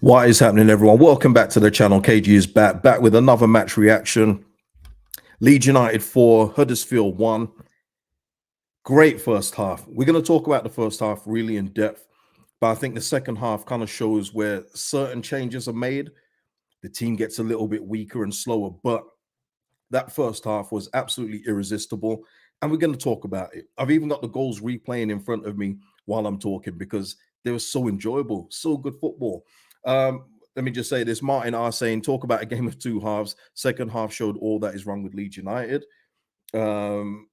What is happening, everyone? Welcome back to the channel. KG is back with another match reaction. Leeds United 4, Huddersfield 1. Great first half. We're going to talk about the first half really in depth, but I think the second half kind of shows where certain changes are made. The team gets a little bit weaker and slower, but that first half was absolutely irresistible, and we're going to talk about it. I've even got the goals replaying in front of me while I'm talking because they were so enjoyable, so good football. Let me just say this. Martin R saying, talk about a game of two halves. Second half showed all that is wrong with Leeds United. Um,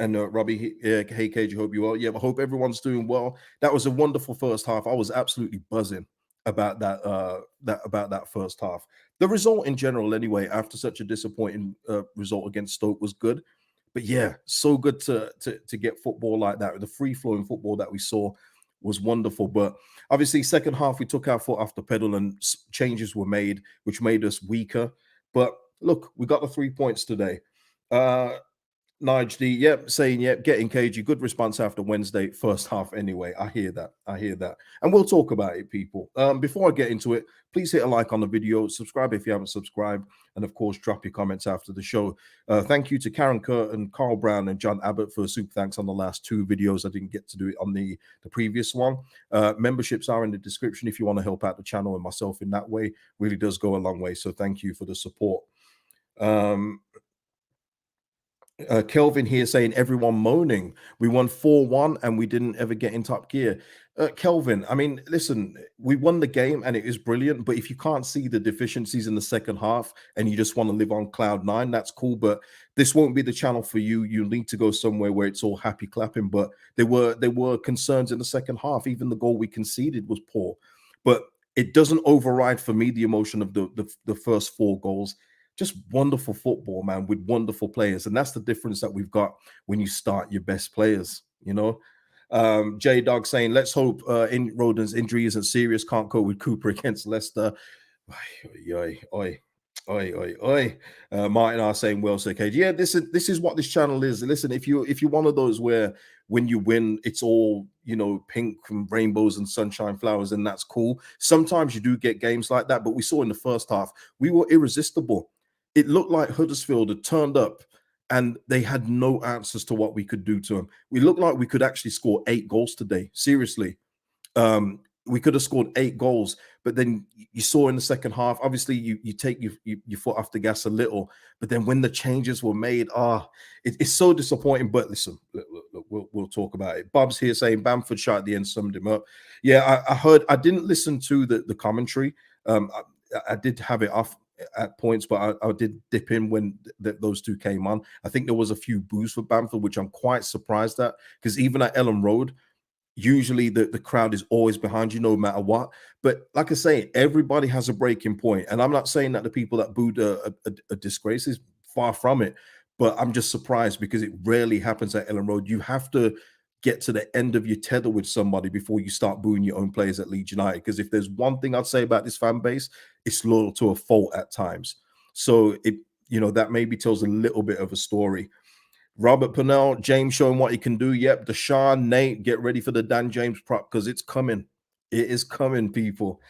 and Robbie, hey KJ, hope you well. Yeah, I hope everyone's doing well. That was a wonderful first half. I was absolutely buzzing about that first half. The result in general, anyway, after such a disappointing result against Stoke was good. But yeah, so good to get football like that. The free flowing football that we saw was wonderful. But obviously, second half we took our foot off the pedal and changes were made, which made us weaker. But look, we got the 3 points today. Nige D, yep, saying, yep, getting cagey. Good response after Wednesday, first half anyway. I hear that. I hear that. And we'll talk about it, people. Before I get into it, please hit a like on the video, subscribe if you haven't subscribed, and of course, drop your comments after the show. Thank you to Karen Curtin, Carl Brown, and John Abbott for super thanks on the last two videos. I didn't get to do it on the previous one. Memberships are in the description if you want to help out the channel and myself in that way. Really does go a long way. So thank you for the support. Kelvin here saying everyone moaning. We won 4-1 and we didn't ever get in top gear. Kelvin, I mean, listen, we won the game and it is brilliant. But if you can't see the deficiencies in the second half and you just want to live on cloud nine, that's cool. But this won't be the channel for you. You need to go somewhere where it's all happy clapping. But there were concerns in the second half. Even the goal we conceded was poor. But it doesn't override for me the emotion of the first four goals. Just wonderful football, man, with wonderful players. And that's the difference that we've got when you start your best players, you know. J Dog saying, let's hope Rodon's injury isn't serious. Can't go with Cooper against Leicester. Oi, oi, oi, oi, oi. Martin R saying, well, so Cage. Yeah, this is what this channel is. Listen, if you're one of those where when you win, it's all, you know, pink and rainbows and sunshine flowers, and that's cool. Sometimes you do get games like that, but we saw in the first half, we were irresistible. It looked like Huddersfield had turned up and they had no answers to what we could do to them. We looked like we could actually score 8 goals today. Seriously. We could have scored 8 goals, but then you saw in the second half, obviously you take your foot off the gas a little, but then when the changes were made, it's so disappointing. But listen, look, we'll talk about it. Bob's here saying Bamford shot at the end summed him up. Yeah, I heard. I didn't listen to the commentary. I did have it off at points, but I did dip in when those two came on. I think there was a few boos for Bamford, which I'm quite surprised at, because even at Ellen Road, usually the crowd is always behind you no matter what. But like I say, everybody has a breaking point, and I'm not saying that the people that booed a disgrace is far from it, but I'm just surprised because it rarely happens at Ellen Road. You have to get to the end of your tether with somebody before you start booing your own players at Leeds United. Because if there's one thing I'd say about this fan base, it's loyal to a fault at times. So that maybe tells a little bit of a story. Robert Purnell, James showing what he can do. Yep, Deshaun, Nate, get ready for the Dan James prop because it's coming. It is coming, people.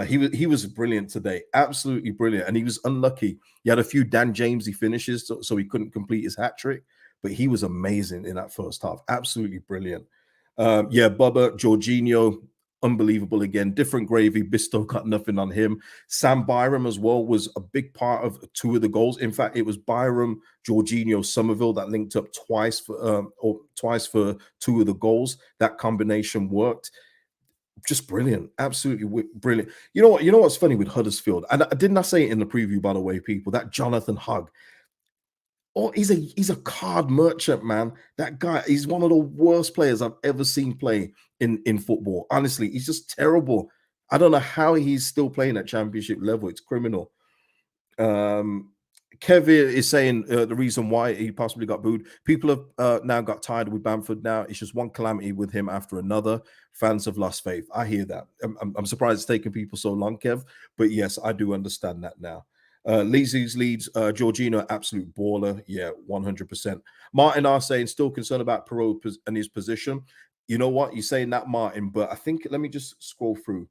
He was brilliant today, absolutely brilliant, and he was unlucky. He had a few Dan Jamesy finishes, so he couldn't complete his hat trick. But he was amazing in that first half, absolutely brilliant. Yeah, Bubba, Jorginho, unbelievable again. Different gravy. Bisto got nothing on him. Sam Byram as well was a big part of 2 of the goals. In fact, it was Byram, Jorginho, Somerville that linked up twice for 2 of the goals. That combination worked. Just brilliant, absolutely brilliant. You know what's funny with Huddersfield, and didn't I say it in the preview, by the way, people, that Jonathan Hugg. Oh, he's a card merchant, man. That guy, he's one of the worst players I've ever seen play in football. Honestly, he's just terrible. I don't know how he's still playing at championship level. It's criminal. Kevin is saying the reason why he possibly got booed. People have now got tired with Bamford. Now it's just one calamity with him after another. Fans have lost faith. I hear that. I'm surprised it's taken people so long, Kev. But yes, I do understand that now. Leeds, Jorginho, absolute baller. Yeah, 100%. Martin R saying still concerned about Perot and his position. You know what? You're saying that, Martin, but I think let me just scroll through.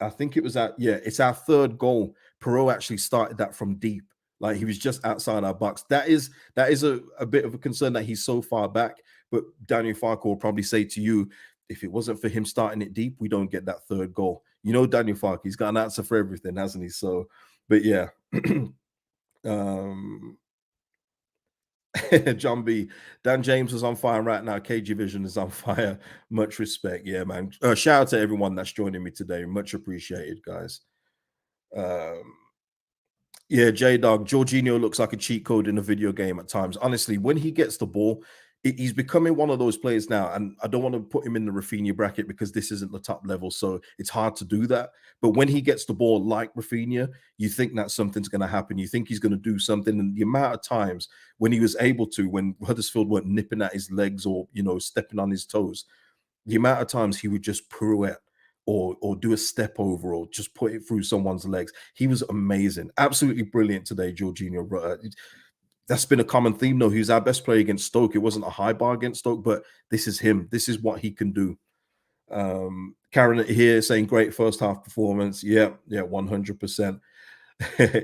I think it was it's our third goal. Perot actually started that from deep. Like he was just outside our box. That is a bit of a concern that he's so far back. But Daniel Farke will probably say to you, if it wasn't for him starting it deep, we don't get that third goal. You know, Daniel Farke, he's got an answer for everything, hasn't he? So, but yeah. um John B. Dan James is on fire right now. KG Vision is on fire. Much respect. Yeah, man. Shout out to everyone that's joining me today. Much appreciated, guys. Um, yeah, J Dog. Jorginho looks like a cheat code in a video game at times. Honestly, when he gets the ball, he's becoming one of those players now. And I don't want to put him in the Rafinha bracket because this isn't the top level. So it's hard to do that. But when he gets the ball like Rafinha, you think that something's going to happen. You think he's going to do something. And the amount of times when he was able to, when Huddersfield weren't nipping at his legs or, stepping on his toes, the amount of times he would just pirouette or do a step over or just put it through someone's legs. He was amazing, absolutely brilliant today, Jorginho. That's been a common theme, though. He was our best player against Stoke. It wasn't a high bar against Stoke, but this is him. This is what he can do. Karen here saying great first half performance. Yeah, 100%.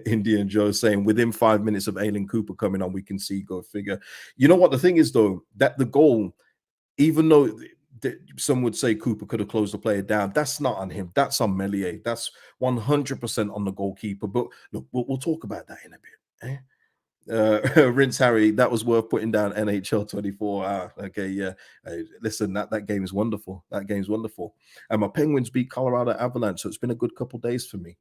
Indian Joe saying within 5 minutes of Aileen Cooper coming on, we can see, go figure. You know what the thing is, though, that the goal, even though some would say Cooper could have closed the player down, that's not on him. That's on Melier. That's 100% on the goalkeeper. But look, we'll talk about that in a bit. Rinse Harry, that was worth putting down NHL 24. Okay, yeah. Listen, that game is wonderful. That game's wonderful. And my Penguins beat Colorado Avalanche, so it's been a good couple days for me.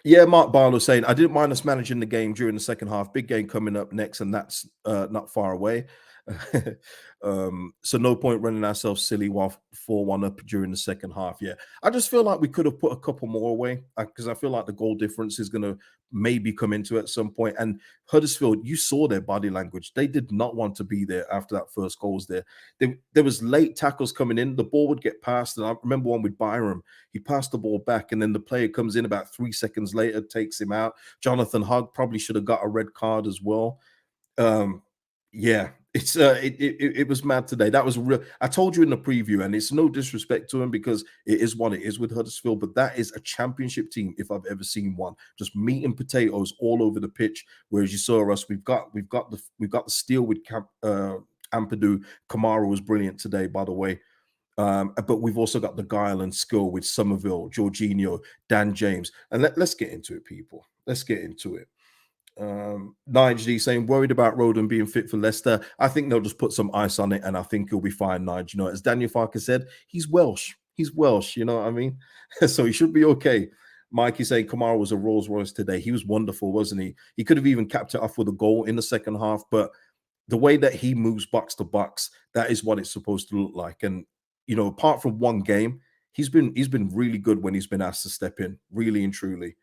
Yeah, Mark Barlow saying, I didn't mind us managing the game during the second half. Big game coming up next, and that's not far away. So no point running ourselves silly while 4-1 up during the second half. Yeah, I just feel like we could have put a couple more away because I feel like the goal difference is going to maybe come into it at some point. And Huddersfield, you saw their body language. They did not want to be there after that first goal was there. There was late tackles coming in. The ball would get passed. And I remember one with Byram. He passed the ball back, and then the player comes in about 3 seconds later, takes him out. Jonathan Hogg probably should have got a red card as well. Yeah, it was mad today. That was real. I told you in the preview, and it's no disrespect to him because it is what it is with Huddersfield, but that is a championship team if I've ever seen one. Just meat and potatoes all over the pitch. Whereas you saw us, we've got the steel with Ampadu. Kamara was brilliant today, by the way. But we've also got the guile and skill with Somerville, Jorginho, Dan James, and let's get into it, people. Let's get into it. 9G saying worried about Roden being fit for Leicester. I think they'll just put some ice on it, and I think he'll be fine. Nige, as Daniel Farke said, he's Welsh. He's Welsh. You know what I mean? So he should be okay. Mikey saying Kamara was a Rolls Royce today. He was wonderful, wasn't he? He could have even capped it off with a goal in the second half, but the way that he moves box to box, that is what it's supposed to look like. And apart from one game, he's been really good when he's been asked to step in, really and truly.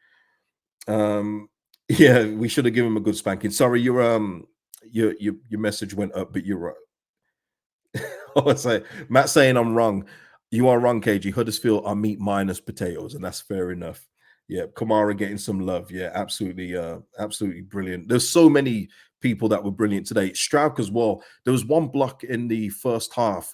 Yeah, we should have given him a good spanking. Sorry, your message went up, but you're right. I say Matt saying I'm wrong. You are wrong, KG. Huddersfield are meat minus potatoes, and that's fair enough. Yeah, Kamara getting some love. Yeah, absolutely brilliant. There's so many people that were brilliant today. Strauch as well. There was one block in the first half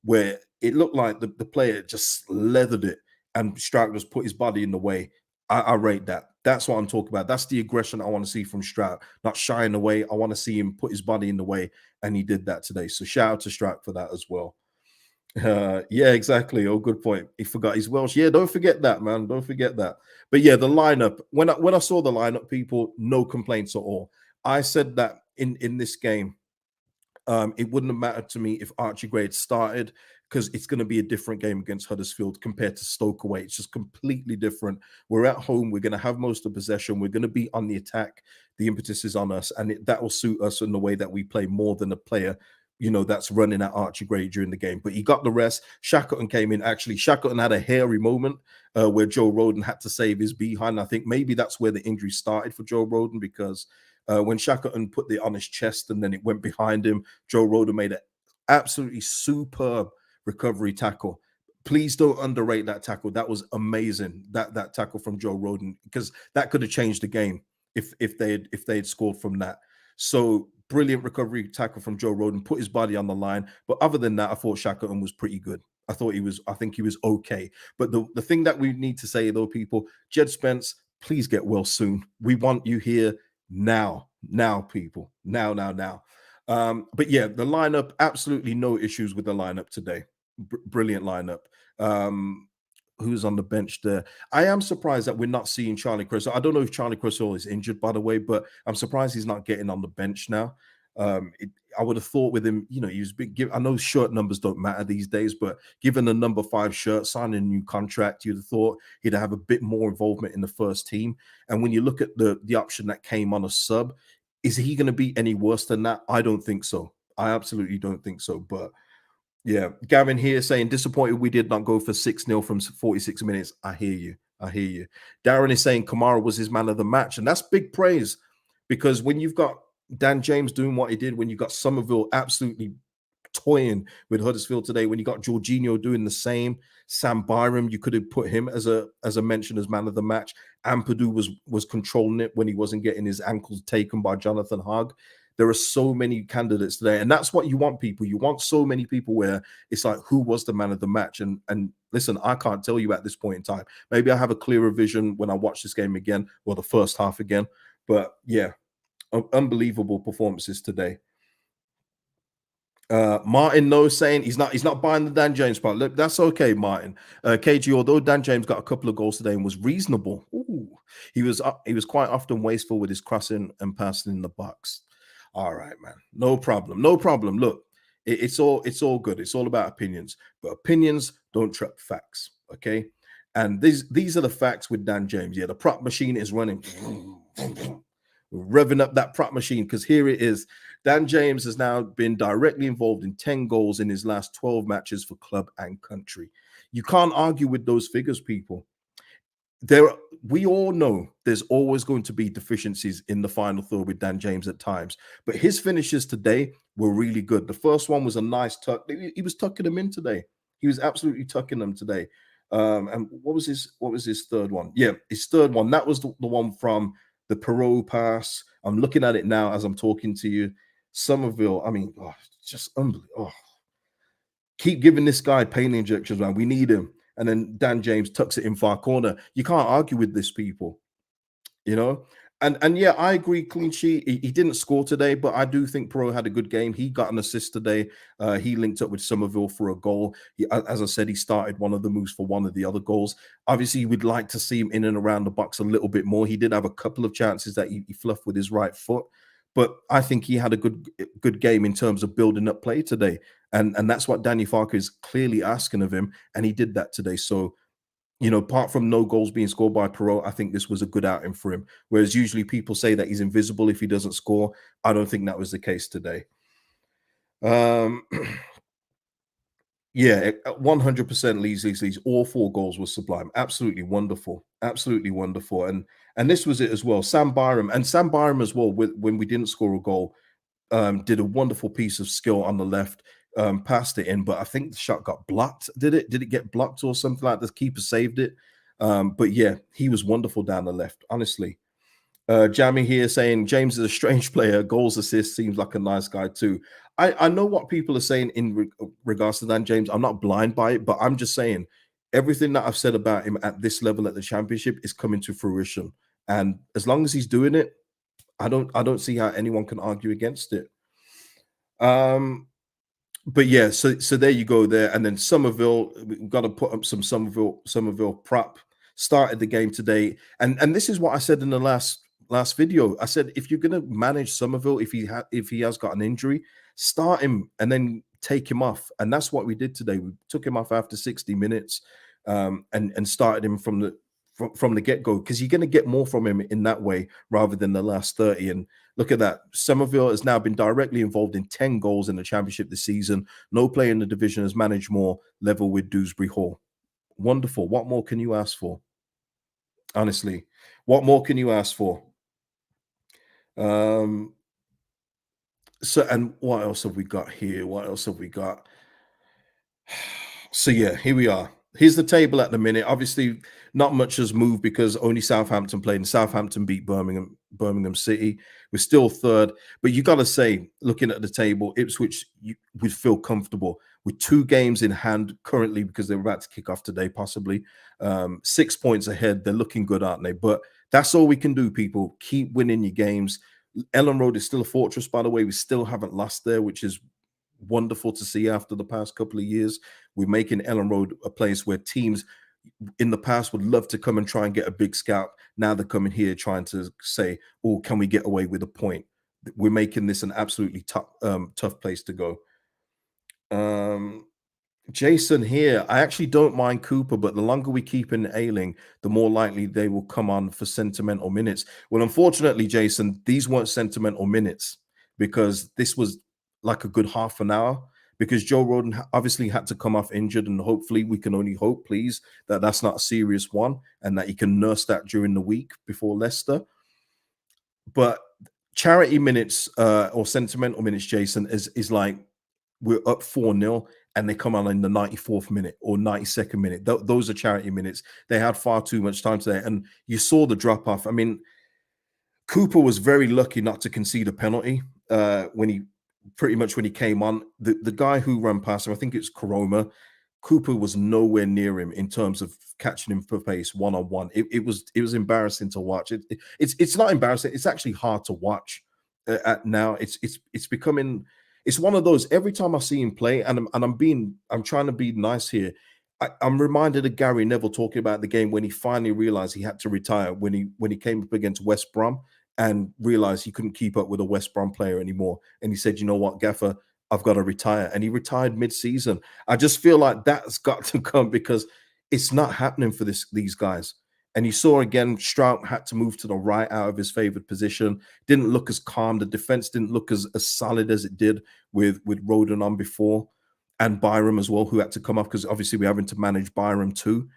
where it looked like the player just leathered it, and Strauch just put his body in the way. I rate that. That's what I'm talking about. That's the aggression I want to see from Stroud, not shying away. I want to see him put his body in the way, and he did that today. So shout out to Stroud for that as well. Yeah, exactly. Oh, good point. He forgot he's Welsh. Yeah, don't forget that, man. Don't forget that. But yeah, the lineup. When I saw the lineup, people, no complaints at all. I said that in this game, it wouldn't have mattered to me if Archie Gray had started because it's going to be a different game against Huddersfield compared to Stoke away. It's just completely different. We're at home. We're going to have most of the possession. We're going to be on the attack. The impetus is on us, and that will suit us in the way that we play more than a player, that's running at Archie Gray during the game. But he got the rest. Shackleton came in. Actually, Shackleton had a hairy moment where Joe Rodon had to save his behind. I think maybe that's where the injury started for Joe Rodon because when Shackleton put it on his chest and then it went behind him, Joe Rodon made an absolutely superb recovery tackle. Please don't underrate that tackle. That was amazing. That tackle from Joe Rodon, because that could have changed the game if they had scored from that. So brilliant recovery tackle from Joe Rodon, put his body on the line. But other than that, I thought Shackleton was pretty good. I think he was okay. But the thing that we need to say though, people, Jed Spence, please get well soon. We want you here now, now, people, now, now, now. But yeah, the lineup, absolutely no issues with the lineup today. Brilliant lineup. Um, who's on the bench there? I am surprised that we're not seeing Charlie Crystal. I don't know if Charlie Crystal is injured, by the way, but I'm surprised he's not getting on the bench now. I would have thought with him, he was big. I know shirt numbers don't matter these days, but given the number 5 shirt, signing a new contract, you'd have thought he'd have a bit more involvement in the first team. And when you look at the option that came on a sub, is he going to be any worse than that? I don't think so. I absolutely don't think so. But yeah, Gavin here saying disappointed we did not go for 6-0 from 46 minutes. I hear you. I hear you. Darren is saying Kamara was his man of the match, and that's big praise because when you've got Dan James doing what he did, when you got Somerville absolutely toying with Huddersfield today, when you got Jorginho doing the same, Sam Byram, you could have put him as a mention as man of the match. Ampadu was controlling it when he wasn't getting his ankles taken by Jonathan Hogg. There are so many candidates today, and that's what you want, people. You want so many people where it's like, who was the man of the match? And listen, I can't tell you at this point in time. Maybe I have a clearer vision when I watch this game again, or the first half again. But yeah, unbelievable performances today. Martin knows saying he's not buying the Dan James part. Look, that's okay, Martin. KG, although Dan James got a couple of goals today and was reasonable, he was quite often wasteful with his crossing and passing in the box. All right, man. No problem. No problem. Look, it's all good. It's all about opinions, but opinions don't trump facts. Okay. And these are the facts with Dan James. Yeah, the prop machine is running. Revving up that prop machine because here it is. Dan James has now been directly involved in 10 goals in his last 12 matches for club and country. You can't argue with those figures, people. We all know there's always going to be deficiencies in the final third with Dan James at times, but his finishes today were really good. The first one was a nice tuck. He was tucking them in today. He was absolutely tucking them today. And what was his third one? Yeah, his third one. That was the one from the Perot pass. I'm looking at it now as I'm talking to you. Somerville, I mean, just unbelievable. Keep giving this guy pain injections, man. We need him. And then Dan James tucks it in far corner. You can't argue with this, people. And yeah, I agree. Clean sheet. He didn't score today, but I do think Perot had a good game. He got an assist today. He linked up with Somerville for a goal. As I said, he started one of the moves for one of the other goals. Obviously, we'd like to see him in and around the box a little bit more. He did have a couple of chances that he fluffed with his right foot, but I think he had a good game in terms of building up play today. And that's what Danny Farker is clearly asking of him, and he did that today. So, apart from no goals being scored by Perot, I think this was a good outing for him. Whereas usually people say that he's invisible if he doesn't score. I don't think that was the case today. Yeah, 100% Leeds. All 4 goals were sublime. Absolutely wonderful. Absolutely wonderful. And this was it as well. Sam Byram as well, when we didn't score a goal, did a wonderful piece of skill on the left, passed it in, but I think the shot got blocked. Did it get blocked or something like that? The keeper saved it. But yeah, he was wonderful down the left, honestly. Jamie here saying James is a strange player. Goals, assists, seems like a nice guy too. I know what people are saying in regards to Dan James. I'm not blind by it, but I'm just saying everything that I've said about him at this level at the championship is coming to fruition. And as long as he's doing it, I don't see how anyone can argue against it. But yeah, so there you go there. And then Somerville, we've got to put up some Somerville prop. Started the game today. And this is what I said in the last video. I said if you're gonna manage Somerville, if he has got an injury, start him and then take him off. And that's what we did today. We took him off after 60 minutes and started him from the get-go, because you're going to get more from him in that way rather than the last 30. And look at that. Somerville has now been directly involved in 10 goals in the championship this season. No player in the division has managed more, level with Dewsbury Hall. Wonderful. What more can you ask for? Honestly, what more can you ask for? And what else have we got here? So yeah, here we are. Here's the table at the minute. Obviously, not much has moved because only Southampton played, and Southampton beat Birmingham City. We're still third, but you got to say, looking at the table, Ipswich would feel comfortable. with 2 games in hand currently because they're about to kick off today, possibly 6 points ahead. They're looking good, aren't they? But that's all we can do, people. Keep winning your games. Ellen Road is still a fortress, by the way. We still haven't lost there, which is wonderful to see after the past couple of years. We're making Ellen Road a place where teams in the past would love to come and try and get a big scalp. Now they're coming here trying to say, "Oh, can we get away with a point?" We're making this an absolutely tough place to go. Um, Jason here, I actually don't mind Cooper, but the longer we keep in Ailing, the more likely they will come on for sentimental minutes. Well, unfortunately, Jason, these weren't sentimental minutes because this was like a good half an hour because Joe Roden obviously had to come off injured, and hopefully we can only hope, please, that that's not a serious one and that he can nurse that during the week before Leicester. But charity minutes or sentimental minutes, Jason, is like we're up 4-0 and they come on in the 94th minute or 92nd minute. Those are charity minutes. They had far too much time today. And you saw the drop off. I mean, Cooper was very lucky not to concede a penalty when he pretty much when he came on. The guy who ran past him, I think it's Koroma. Cooper was nowhere near him in terms of catching him for pace one-on-one. It was embarrassing to watch. It's not embarrassing. It's actually hard to watch at now. It's becoming it's one of those every time I see him play, and I'm trying to be nice here. I'm reminded of Gary Neville talking about the game when he finally realized he had to retire when he came up against West Brom and realized he couldn't keep up with a West Brom player anymore. And he said, "You know what, Gaffer, I've got to retire." And he retired mid-season. I just feel like that's got to come because it's not happening for these guys. And you saw again, Strout had to move to the right out of his favored position. Didn't look as calm. The defense didn't look as solid as it did with Roden on before, and Byram as well, who had to come off because obviously we're having to manage Byram too.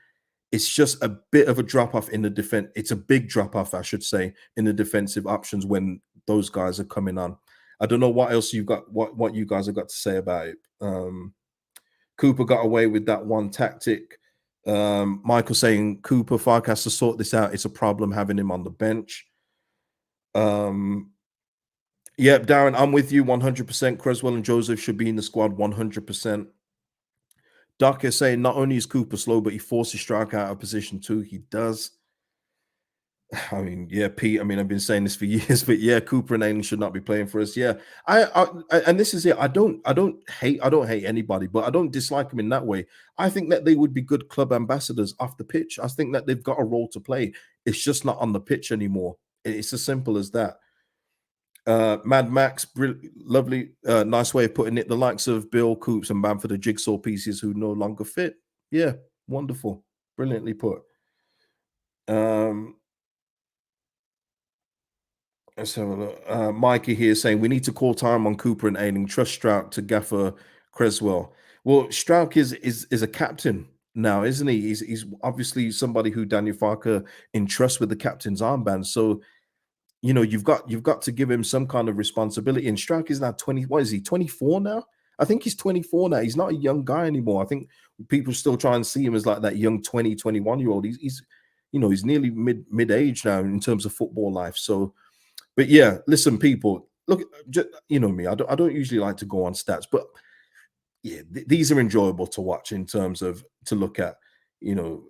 It's just a bit of a drop off in the defense. It's a big drop off, I should say, in the defensive options when those guys are coming on. I don't know what else you've got, what you guys have got to say about it. Cooper got away with that one tactic. Michael saying Cooper Fark has to sort this out. It's a problem having him on the bench. Yeah, Darren, I'm with you 100%. Creswell and Joseph should be in the squad 100%. Doc is saying not only is Cooper slow, but he forces Strike out of position too. He does. I mean, yeah, Pete. I mean, I've been saying this for years, but yeah, Cooper and Ailing should not be playing for us. Yeah, and this is it. I don't hate anybody, but I don't dislike them in that way. I think that they would be good club ambassadors off the pitch. I think that they've got a role to play. It's just not on the pitch anymore. It's as simple as that. Mad Max, lovely, nice way of putting it. The likes of Bill Coops and Bamford are jigsaw pieces who no longer fit. Yeah, wonderful, brilliantly put. Let's have a look. Mikey here saying we need to call time on Cooper and Ailing. Trust Strout to gaffer Creswell. Well, Strout is a captain now, isn't he? He's obviously somebody who Daniel Farker entrusts with the captain's armband. So you know you've got to give him some kind of responsibility. And Strout is now 20. What is he? 24 now? I think he's 24 now. He's not a young guy anymore. I think people still try and see him as like that young 20, 21-year-old. He's he's nearly mid age now in terms of football life. So. But yeah, listen, people, look, just, you know me, I don't usually like to go on stats, but yeah, these are enjoyable to watch in terms of to look at. You know,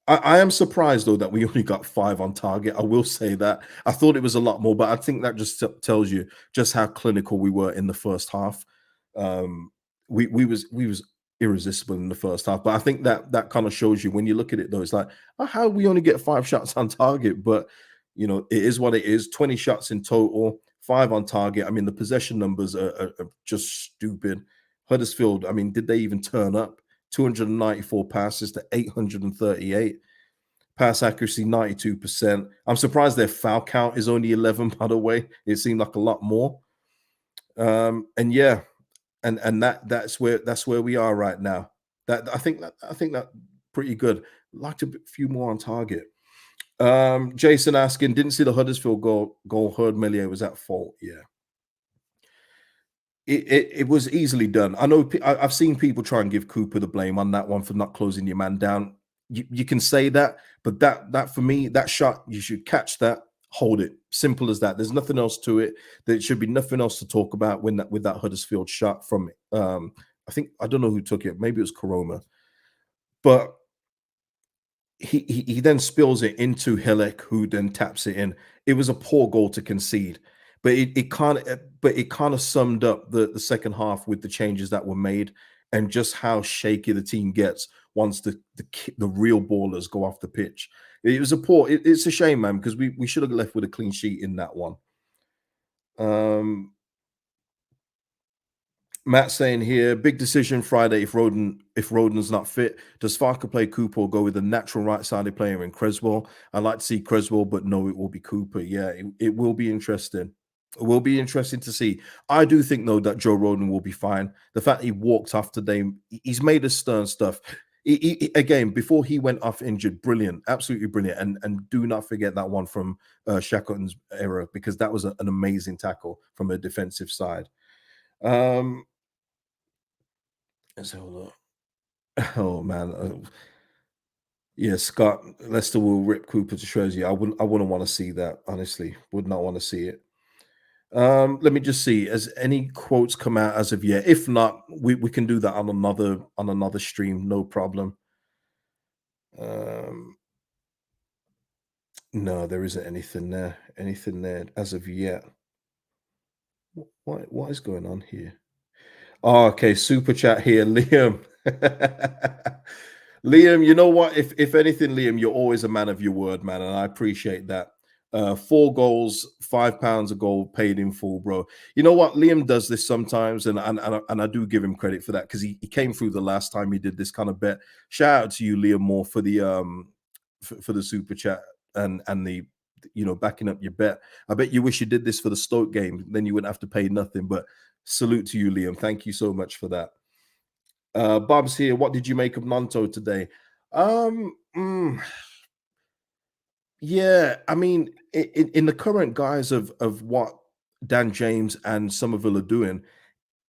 I am surprised though that we only got 5 on target. I will say that I thought it was a lot more, but I think that just tells you just how clinical we were in the first half. We was irresistible in the first half, but I think that kind of shows you when you look at it though, it's like, oh, how we only get 5 shots on target, but you know, it is what it is. 20 shots in total, 5 on target. I mean, the possession numbers are just stupid. Huddersfield, I mean, did they even turn up? 294 passes to 838. Pass accuracy, 92%. I'm surprised their foul count is only 11, by the way. It seemed like a lot more. And yeah, and that's where we are right now. I think that pretty good. Like a few more on target. Jason asking, didn't see the Huddersfield goal. Heard Melier was at fault. Yeah, it was easily done. I know I've seen people try and give Cooper the blame on that one for not closing your man down. You can say that, but that for me, that shot, you should catch that, hold it. Simple as that. There's nothing else to it. There should be nothing else to talk about with that Huddersfield shot from I I think I don't know who took it. Maybe it was Koroma, but he then spills it into Hilek, who then taps it in. It was a poor goal to concede, but it kind of summed up the second half with the changes that were made and just how shaky the team gets once the real ballers go off the pitch. It was a poor. It's a shame, man, because we should have left with a clean sheet in that one. Um, Matt saying here, big decision Friday if Roden's not fit. Does Farker play Cooper or go with the natural right-sided player in Creswell? I'd like to see Creswell, but no, it will be Cooper. Yeah, it will be interesting. It will be interesting to see. I do think though that Joe Roden will be fine. The fact he walked off today, he's made us stern stuff. Again, before he went off injured, brilliant, absolutely brilliant. And do not forget that one from Shackleton's era because that was an amazing tackle from a defensive side. Um, let's have a look. Oh man, yeah, Scott Leicester will rip Cooper to shreds. Yeah, I wouldn't want to see that. Honestly, would not want to see it. Let me just see. Has any quotes come out as of yet? If not, we can do that on another stream. No problem. Um, no, there isn't anything there. Anything there as of yet. What is going on here? Oh, okay, super chat here, Liam. Liam, you know what? If anything, Liam, you're always a man of your word, man, and I appreciate that. 4 goals, £5 a goal, paid in full, bro. You know what? Liam does this sometimes, and I do give him credit for that because he came through the last time he did this kind of bet. Shout out to you, Liam, more for the super chat and the backing up your bet. I bet you wish you did this for the Stoke game, then you wouldn't have to pay nothing. But salute to you, Liam. Thank you so much for that. Bob's here. What did you make of Nanto today? Um, mm, yeah, I mean, in the current guise of what Dan James and Somerville are doing,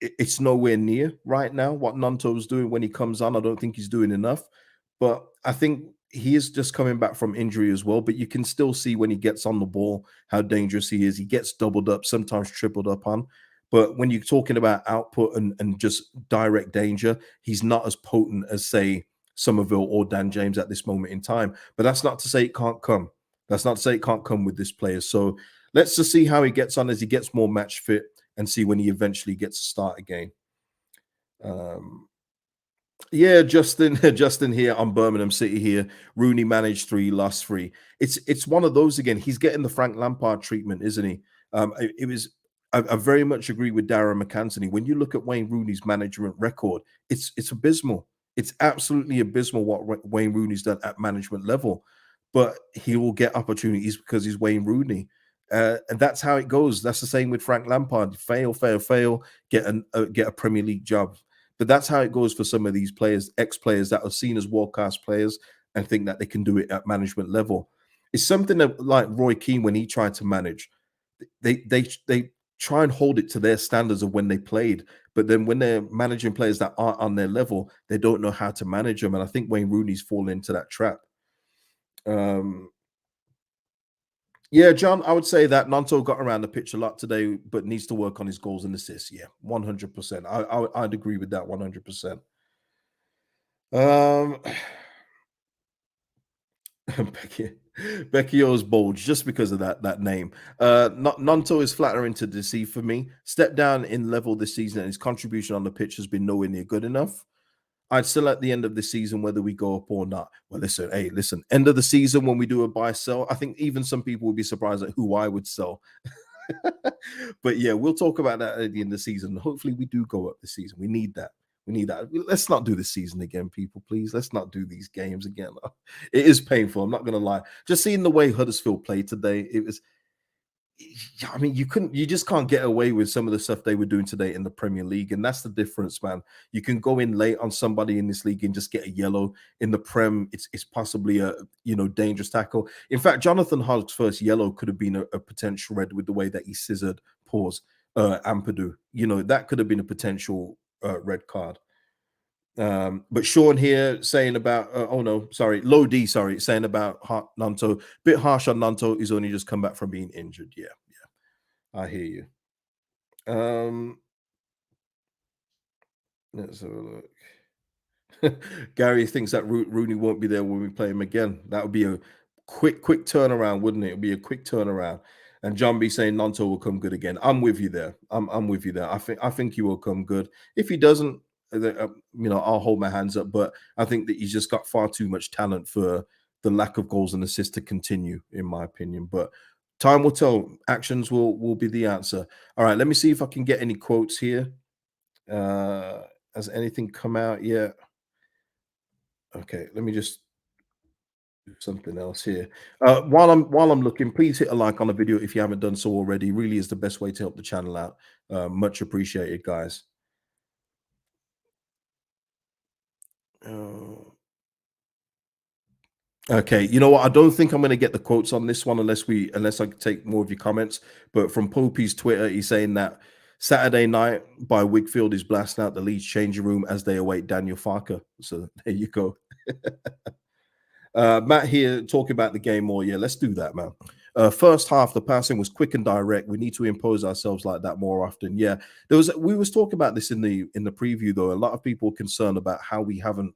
it's nowhere near right now what Nanto's doing when he comes on. I don't think he's doing enough, but I think he is just coming back from injury as well. But you can still see when he gets on the ball how dangerous he is. He gets doubled up, sometimes tripled up on. But when you're talking about output and just direct danger, he's not as potent as, say, Somerville or Dan James at this moment in time. But that's not to say it can't come. That's not to say it can't come with this player. So let's just see how he gets on as he gets more match fit and see when he eventually gets to start again. Um, yeah, Justin, Justin here on Birmingham City here. Rooney managed 3, lost 3. It's one of those again. He's getting the Frank Lampard treatment, isn't he? It was. I very much agree with Darren McAntony. When you look at Wayne Rooney's management record, it's abysmal. It's absolutely abysmal what Wayne Rooney's done at management level. But he will get opportunities because he's Wayne Rooney, and that's how it goes. That's the same with Frank Lampard. Fail, fail, fail. Get a Premier League job. But that's how it goes for some of these players, ex-players that are seen as world-class players and think that they can do it at management level. It's something that, like Roy Keane, when he tried to manage, they try and hold it to their standards of when they played. But then when they're managing players that aren't on their level, they don't know how to manage them. And I think Wayne Rooney's fallen into that trap. Um, yeah, John, I would say that Nanto got around the pitch a lot today, but needs to work on his goals and assists. Yeah, 100%. I'd agree with that 100%. Um, Becky, Becky O's bulge just because of that name. Nanto is flattering to deceive for me. Step down in level this season, and his contribution on the pitch has been nowhere near good enough. I'd still at the end of the season whether we go up or not. Well, listen. End of the season when we do a buy sell, I think even some people would be surprised at who I would sell. But yeah, we'll talk about that at the end of the season. Hopefully, we do go up this season. We need that. We need that. Let's not do this season again, people. Please, let's not do these games again. It is painful. I'm not going to lie. Just seeing the way Huddersfield played today, it was. I mean, you just can't get away with some of the stuff they were doing today in the Premier League, and that's the difference, man. You can go in late on somebody in this league and just get a yellow. In the Prem, it's possibly a dangerous tackle. In fact, Jonathan Hogg's first yellow could have been a potential red with the way that he scissored Ampadu. That could have been a potential red card. But Sean here saying about oh no, sorry, Low D, sorry, saying about Nanto, bit harsh on Nanto. He's only just come back from being injured. Yeah, I hear you. Um, Let's have a look. Gary thinks that Rooney won't be there when we play him again. That would be a quick turnaround, wouldn't it? It'd be a quick turnaround. And John B saying Nanto will come good again. I'm with you there. I'm with you there. I think he will come good. If he doesn't, I'll hold my hands up. But I think that he's just got far too much talent for the lack of goals and assists to continue, in my opinion. But time will tell. Actions will be the answer. All right, let me see if I can get any quotes here. Uh, has anything come out yet? Okay, let me just do something else here. While I'm looking, please hit a like on the video if you haven't done so already. Really is the best way to help the channel out. Much appreciated, guys. Uh, okay, you know what? I don't think I'm going to get the quotes on this one unless I take more of your comments. But from Popey's Twitter, he's saying that Saturday night by Wigfield is blasting out the Leeds changing room as they await Daniel Farker. So there you go. Matt here talking about the game more. Yeah, let's do that, man. First half, the passing was quick and direct. We need to impose ourselves like that more often. Yeah, we was talking about this in the preview though. A lot of people are concerned about how we haven't,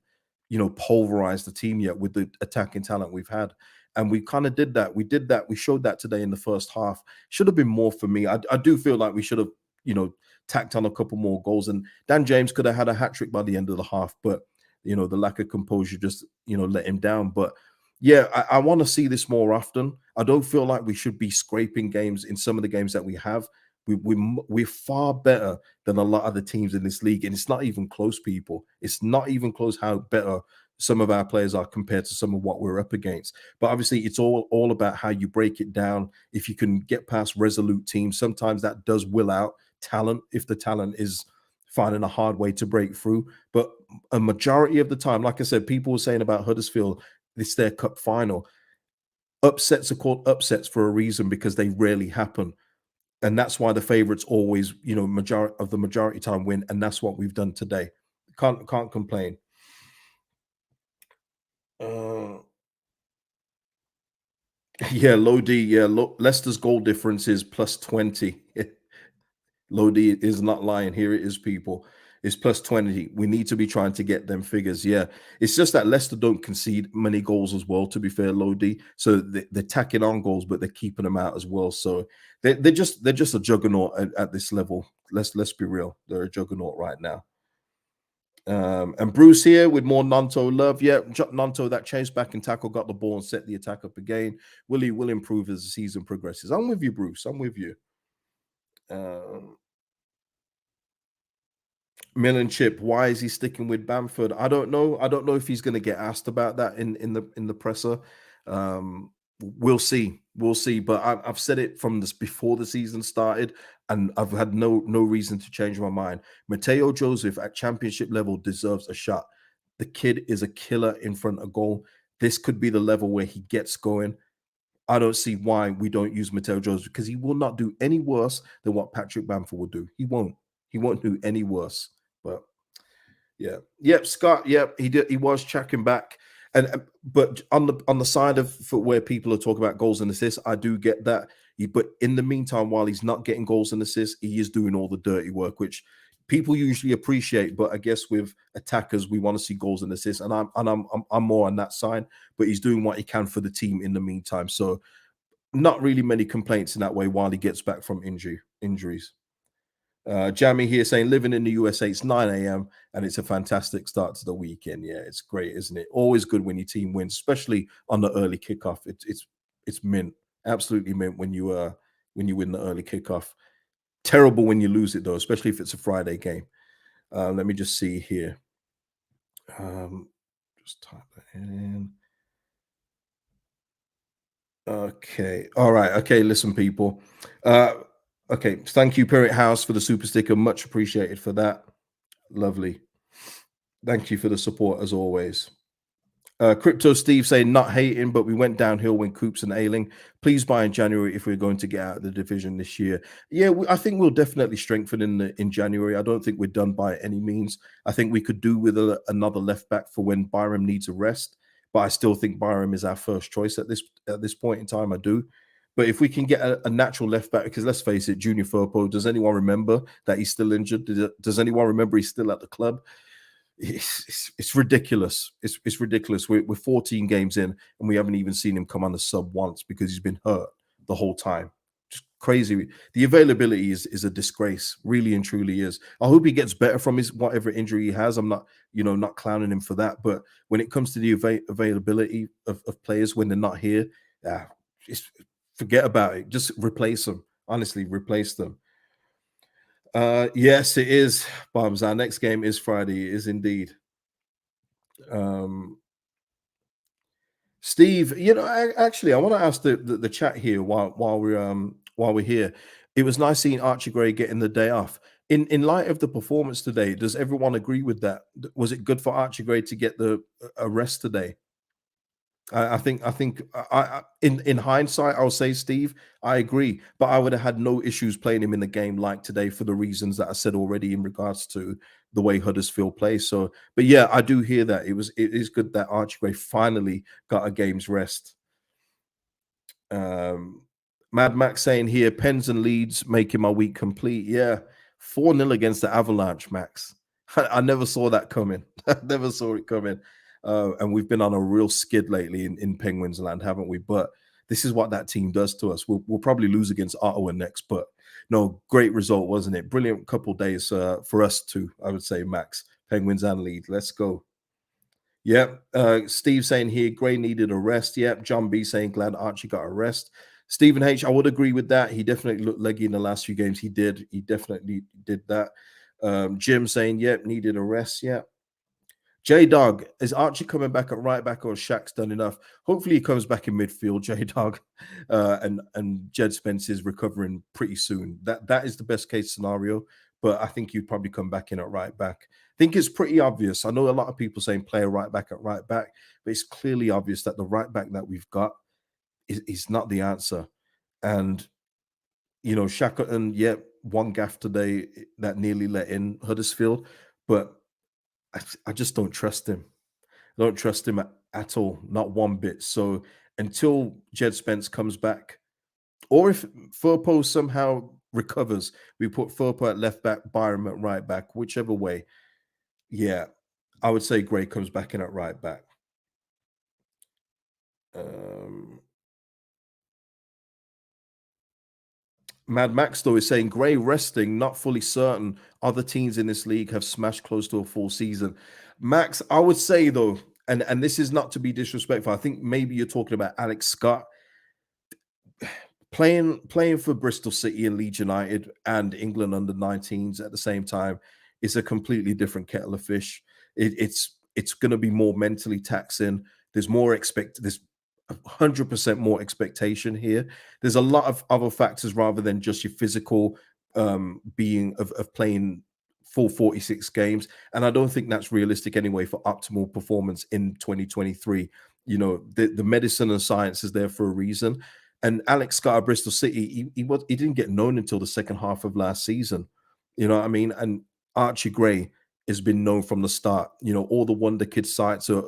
pulverized the team yet with the attacking talent we've had, and we kind of did that. We did that. We showed that today in the first half. Should have been more for me. I do feel like we should have, tacked on a couple more goals, and Dan James could have had a hat trick by the end of the half, but the lack of composure just let him down. But yeah, I want to see this more often. I don't feel like we should be scraping games in some of the games that we have. We're far better than a lot of the teams in this league, and it's not even close, people. It's not even close how better some of our players are compared to some of what we're up against. But obviously, it's all about how you break it down. If you can get past resolute teams, sometimes that does will out talent if the talent is finding a hard way to break through. But a majority of the time, like I said, people were saying about Huddersfield, it's their cup final. Upsets are called upsets for a reason because they rarely happen. And that's why the favorites always, majority time win. And that's what we've done today. Can't complain. Uh, yeah, Lodi, yeah, Leicester's goal difference is plus 20. Lodi is not lying. Here it is, people. It's plus 20. We need to be trying to get them figures. Yeah. It's just that Leicester don't concede many goals as well, to be fair, Lodi. So they're tacking on goals, but they're keeping them out as well. So they're just a juggernaut at this level. Let's be real. They're a juggernaut right now. And Bruce here with more Nanto love. Yeah, Nanto, that chase back and tackle, got the ball and set the attack up again. Willie will improve as the season progresses. I'm with you, Bruce. I'm with you. Um, Millen Chip, why is he sticking with Bamford? I don't know. I don't know if he's going to get asked about that in the presser. We'll see. We'll see. But I've said it from this before the season started, and I've had no reason to change my mind. Mateo Joseph at championship level deserves a shot. The kid is a killer in front of goal. This could be the level where he gets going. I don't see why we don't use Mateo Joseph because he will not do any worse than what Patrick Bamford will do. He won't. He won't do any worse. But yeah, yep, Scott. Yep, he did. He was checking back, and but on the side of for where people are talking about goals and assists, I do get that. But in the meantime, while he's not getting goals and assists, he is doing all the dirty work, which people usually appreciate. But I guess with attackers, we want to see goals and assists, and I'm more on that side. But he's doing what he can for the team in the meantime. So not really many complaints in that way while he gets back from injuries. Jamie here saying living in the USA, it's 9 a.m. and it's a fantastic start to the weekend. Yeah, it's great, isn't it? Always good when your team wins, especially on the early kickoff. It's mint, absolutely mint when you win the early kickoff. Terrible when you lose it though, especially if it's a Friday game. Let me just see here. Just type that in. Okay. All right. Okay. Listen, people. Okay. Thank you, Pirate House, for the super sticker. Much appreciated for that. Lovely. Thank you for the support as always. Crypto Steve saying not hating, but we went downhill when Coops and Ailing. Please buy in January if we're going to get out of the division this year. Yeah, I think we'll definitely strengthen in January. I don't think we're done by any means. I think we could do with another left back for when Byram needs a rest, but I still think Byram is our first choice at this point in time. I do, But if we can get a natural left back, because let's face it, Junior Firpo, does anyone remember that he's still injured? Does anyone remember he's still at the club? It's ridiculous. It's ridiculous. We're 14 games in and we haven't even seen him come on the sub once because he's been hurt the whole time. Just crazy. The availability is a disgrace, really and truly is. I hope he gets better from his whatever injury he has. I'm not, not clowning him for that. But when it comes to the availability of players when they're not here, just forget about it. Just replace them. Honestly, replace them. Yes, it is, Bums. Our next game is Friday. It is indeed. Um, Steve, actually, I want to ask the chat here while we're here. It was nice seeing Archie Gray getting the day off. In light of the performance today, does everyone agree with that? Was it good for Archie Gray to get the a rest today? I think in hindsight, I'll say, Steve, I agree, but I would have had no issues playing him in the game like today for the reasons that I said already in regards to the way Huddersfield plays. So, but yeah, I do hear that it is good that Archie finally got a game's rest. Um, Mad Max saying here, Pens and Leeds making my week complete. Yeah, 4-0 against the Avalanche, Max. I never saw that coming. I never saw it coming. And we've been on a real skid lately in Penguins land, haven't we? But this is what that team does to us. We'll probably lose against Ottawa next, but no, great result, wasn't it? Brilliant couple days for us too, I would say, Max. Penguins and Leeds. Let's go. Yep. Steve saying here, Gray needed a rest. Yep. John B saying glad Archie got a rest. Stephen H, I would agree with that. He definitely looked leggy in the last few games. He did. He definitely did that. Jim saying, yep, needed a rest. Yep. J Dog, is Archie coming back at right back or Shaq's done enough? Hopefully he comes back in midfield, J Dog. And Jed Spence is recovering pretty soon. That is the best case scenario, but I think he'd probably come back in at right back. I think it's pretty obvious. I know a lot of people saying play a right back at right back, but it's clearly obvious that the right back that we've got is not the answer. And Shackleton, yeah, one gaff today that nearly let in Huddersfield, but I just don't trust him. I don't trust him at all, not one bit. So until Jed Spence comes back, or if Firpo somehow recovers, we put Firpo at left back, Byram at right back, whichever way. Yeah, I would say Gray comes back in at right back. Um, Mad Max though is saying Gray resting, not fully certain. Other teams in this league have smashed close to a full season. Max, I would say though, and this is not to be disrespectful. I think maybe you're talking about Alex Scott playing for Bristol City and Leeds United and England under 19s at the same time is a completely different kettle of fish. It's going to be more mentally taxing. There's 100% more expectation here. There's a lot of other factors rather than just your physical being of playing full 46 games. And I don't think that's realistic anyway for optimal performance in 2023. The medicine and science is there for a reason. And Alex Scott of Bristol City, he didn't get known until the second half of last season. You know what I mean? And Archie Gray has been known from the start. All the Wonder Kid sites are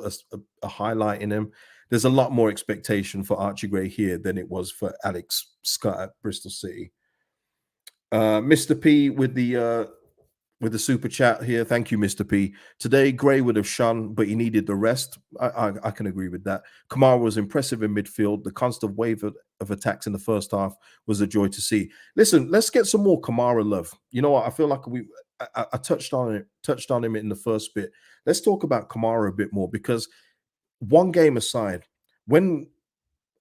highlighting him. There's a lot more expectation for Archie Gray here than it was for Alex Scott at Bristol City. Mr. P with the super chat here. Thank you, Mr. P. Today, Gray would have shone, but he needed the rest. I can agree with that. Kamara was impressive in midfield. The constant wave of attacks in the first half was a joy to see. Listen, let's get some more Kamara love. You know what? I feel like I touched on him in the first bit. Let's talk about Kamara a bit more because one game aside, when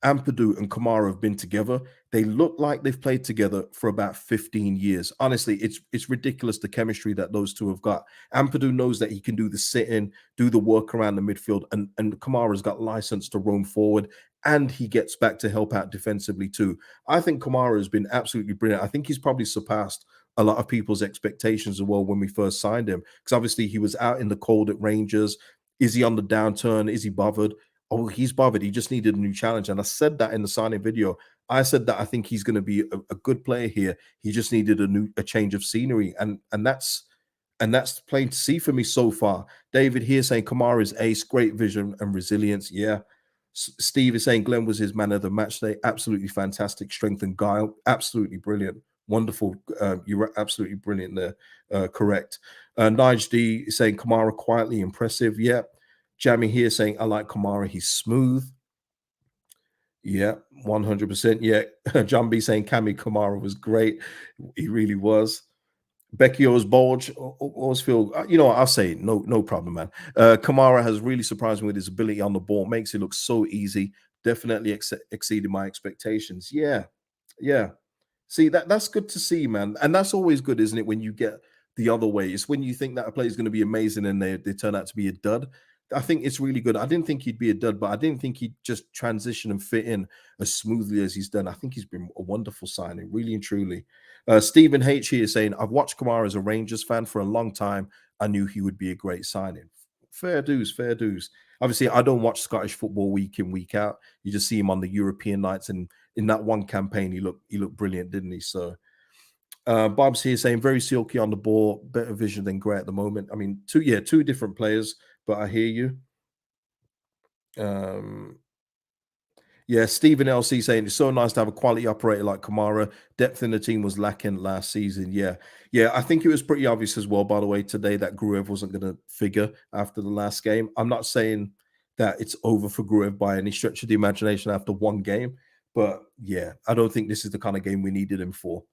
Ampadu and Kamara have been together, they look like they've played together for about 15 years. Honestly, it's ridiculous the chemistry that those two have got. Ampadu knows that he can do the sit-in, do the work around the midfield, and Kamara's got license to roam forward, and he gets back to help out defensively too. I think Kamara has been absolutely brilliant. I think he's probably surpassed a lot of people's expectations as well when we first signed him, because obviously he was out in the cold at Rangers. Is he on the downturn? Is he bothered? Oh, he's bothered. He just needed a new challenge. And I said that in the signing video. I said that I think he's going to be a good player here. He just needed a change of scenery. And that's plain to see for me so far. David here saying Kamara's ace, great vision and resilience. Yeah. Steve is saying Glenn was his man of the match today. Absolutely fantastic. Strength and guile. Absolutely brilliant. Wonderful. You were absolutely brilliant there. Correct. Nige D is saying Kamara quietly impressive. Yeah. Jamie here saying I like Kamara. He's smooth. Yeah, 100%. Yeah. John B saying Cami Kamara was great. He really was. Becky Osbolge, always feel, you know what, I'll say it, no problem, man. Kamara has really surprised me with his ability on the ball, makes it look so easy. Definitely exceeded my expectations. Yeah, yeah. See, that's good to see, man. And that's always good, isn't it? When you get the other way. It's when you think that a player is going to be amazing and they turn out to be a dud. I think it's really good. I didn't think he'd be a dud, but I didn't think he'd just transition and fit in as smoothly as he's done. I think he's been a wonderful signing, really and truly. Stephen H here is saying, I've watched Kamara as a Rangers fan for a long time. I knew he would be a great signing. Fair dues, fair dues. Obviously, I don't watch Scottish football week in, week out. You just see him on the European nights, and in that one campaign, he looked brilliant, didn't he? So Bob's here saying very silky on the ball, better vision than Gray at the moment. I mean, two different players, but I hear you. Um, yeah, Stephen LC saying it's so nice to have a quality operator like Kamara. Depth in the team was lacking last season. Yeah, I think it was pretty obvious as well, by the way, today that Gruev wasn't going to figure after the last game. I'm not saying that it's over for Gruev by any stretch of the imagination after one game, but yeah, I don't think this is the kind of game we needed him for.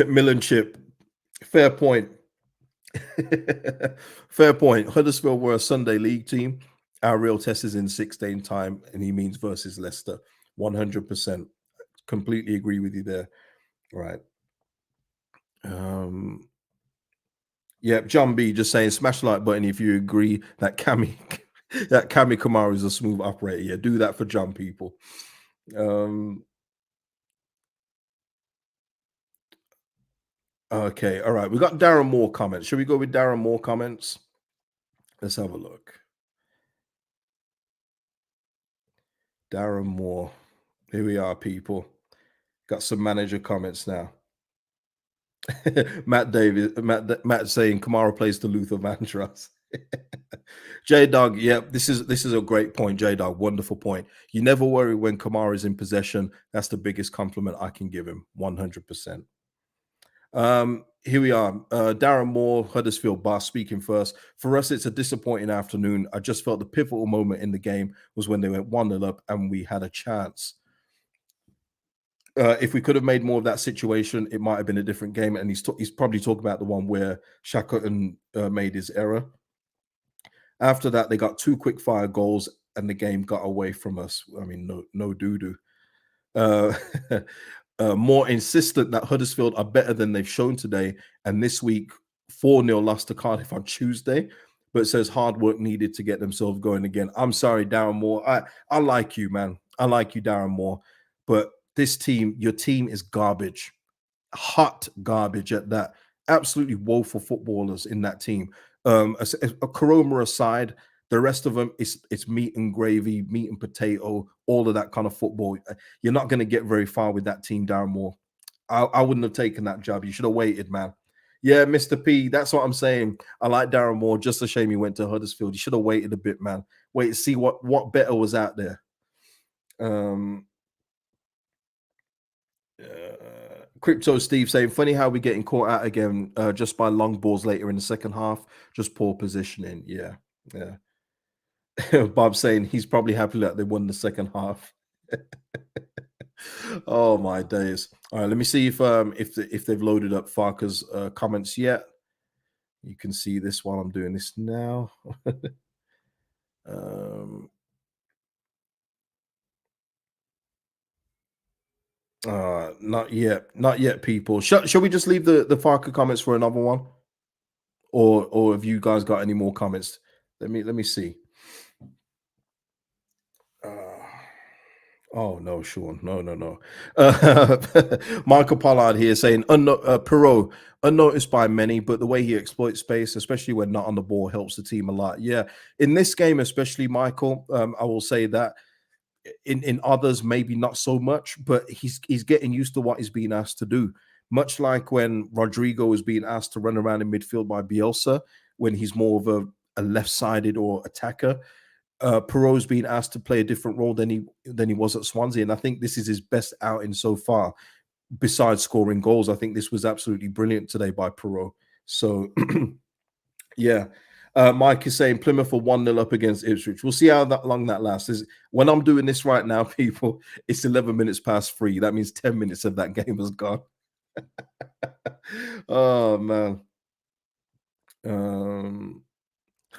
Millen Chip, fair point. Fair point. Huddersfield were a Sunday league team. Our real test is in 6 days time, and he means versus Leicester. 100%. Completely agree with you there. Right. Yeah, John B just saying smash the like button if you agree that Cami Kamara is a smooth operator. Yeah, do that for John people. Okay, all right. We got Darren Moore comments. Should we go with Darren Moore comments? Let's have a look. Darren Moore. Here we are, people. Got some manager comments now. Matt saying Kamara plays to Luther Vandross. J Dog, yeah, this is a great point, J Dog. Wonderful point. You never worry when Kamara is in possession. That's the biggest compliment I can give him. 100%. Here we are. Darren Moore, Huddersfield boss, speaking first. For us, it's a disappointing afternoon. I just felt the pivotal moment in the game was when they went 1-0 up and we had a chance. If we could have made more of that situation, it might have been a different game. And he's probably talking about the one where Shackleton made his error. After that, they got two quick fire goals and the game got away from us. I mean, no doo-doo. Uh, more insistent that Huddersfield are better than they've shown today. And this week, 4-0 lost to Cardiff on Tuesday. But it says hard work needed to get themselves going again. I'm sorry, Darren Moore. I like you, man. I like you, Darren Moore. But this team, your team is garbage, hot garbage at that. Absolutely woeful footballers in that team. A Koroma aside, the rest of them it's meat and gravy, meat and potato, all of that kind of football. You're not going to get very far with that team, Darren Moore. I wouldn't have taken that job. You should have waited, man. Yeah, Mr. P, that's what I'm saying. I like Darren Moore. Just a shame he went to Huddersfield. You should have waited a bit, man. Wait to see what better was out there. Crypto Steve saying, funny how we're getting caught out again just by long balls later in the second half. Just poor positioning. Yeah. Bob saying he's probably happy that they won the second half. Oh my days. All right, let me see if they've loaded up Farker's comments yet. You can see this while I'm doing this now. Not yet, people. Shall we just leave the Farker comments for another one, or have you guys got any more comments? Let me see. Oh no, Sean, no. Michael Pollard here saying, Perot, unnoticed by many, but the way he exploits space, especially when not on the ball, helps the team a lot. Yeah, in this game, especially, Michael, I will say that. In others, maybe not so much, but he's getting used to what he's being asked to do. Much like when Rodrigo was being asked to run around in midfield by Bielsa, when he's more of a left-sided or attacker. Perot's been asked to play a different role than he was at Swansea, and I think this is his best outing so far. Besides scoring goals, I think this was absolutely brilliant today by Perot. So yeah. Mike is saying Plymouth are 1-0 up against Ipswich. We'll see how long that lasts. When I'm doing this right now, people, it's 11 minutes past 3. That means 10 minutes of that game has gone. Oh man. Um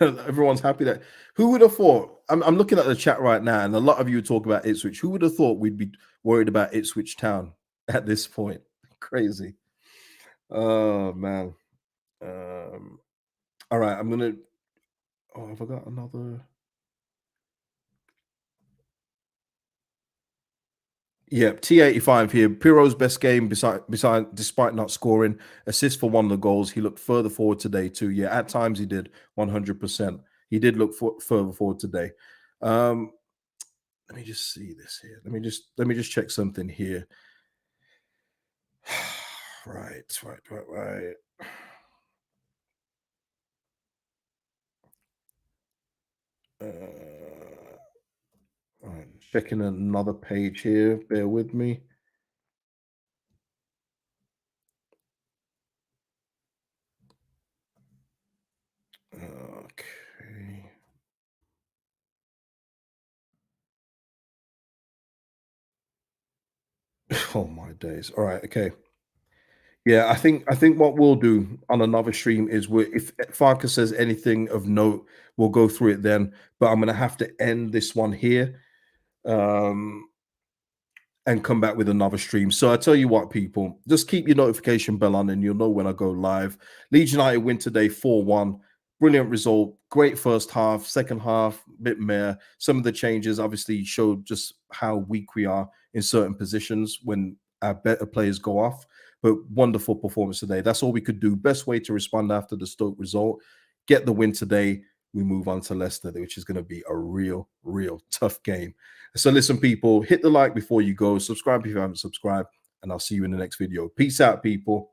Everyone's happy that who would have thought? I'm looking at the chat right now, and a lot of you talk about Ipswich. Who would have thought we'd be worried about Ipswich Town at this point? Crazy. Oh man. All right, I'm gonna. Oh, have I got another? Yeah, T85 here. Piro's best game beside despite not scoring. Assist for one of the goals. He looked further forward today too. Yeah, at times he did 100%. He did look further forward today. Um, let me just see this here. Let me just check something here. Right. All right, checking another page here. Bear with me. Okay. Oh my days. All right. Okay. Yeah, I think what we'll do on another stream is if Farkas says anything of note, we'll go through it then. But I'm gonna have to end this one here. Um, and come back with another stream. So I tell you what, people, just keep your notification bell on and you'll know when I go live. Leeds United win today 4-1. Brilliant result. Great first half. Second half, bit meh. Some of the changes obviously showed just how weak we are in certain positions when our better players go off. But wonderful performance today. That's all we could do. Best way to respond after the Stoke result. Get the win today. We move on to Leicester, which is going to be a real tough game. So listen, people, hit the like before you go. Subscribe if you haven't subscribed, and I'll see you in the next video. Peace out, people.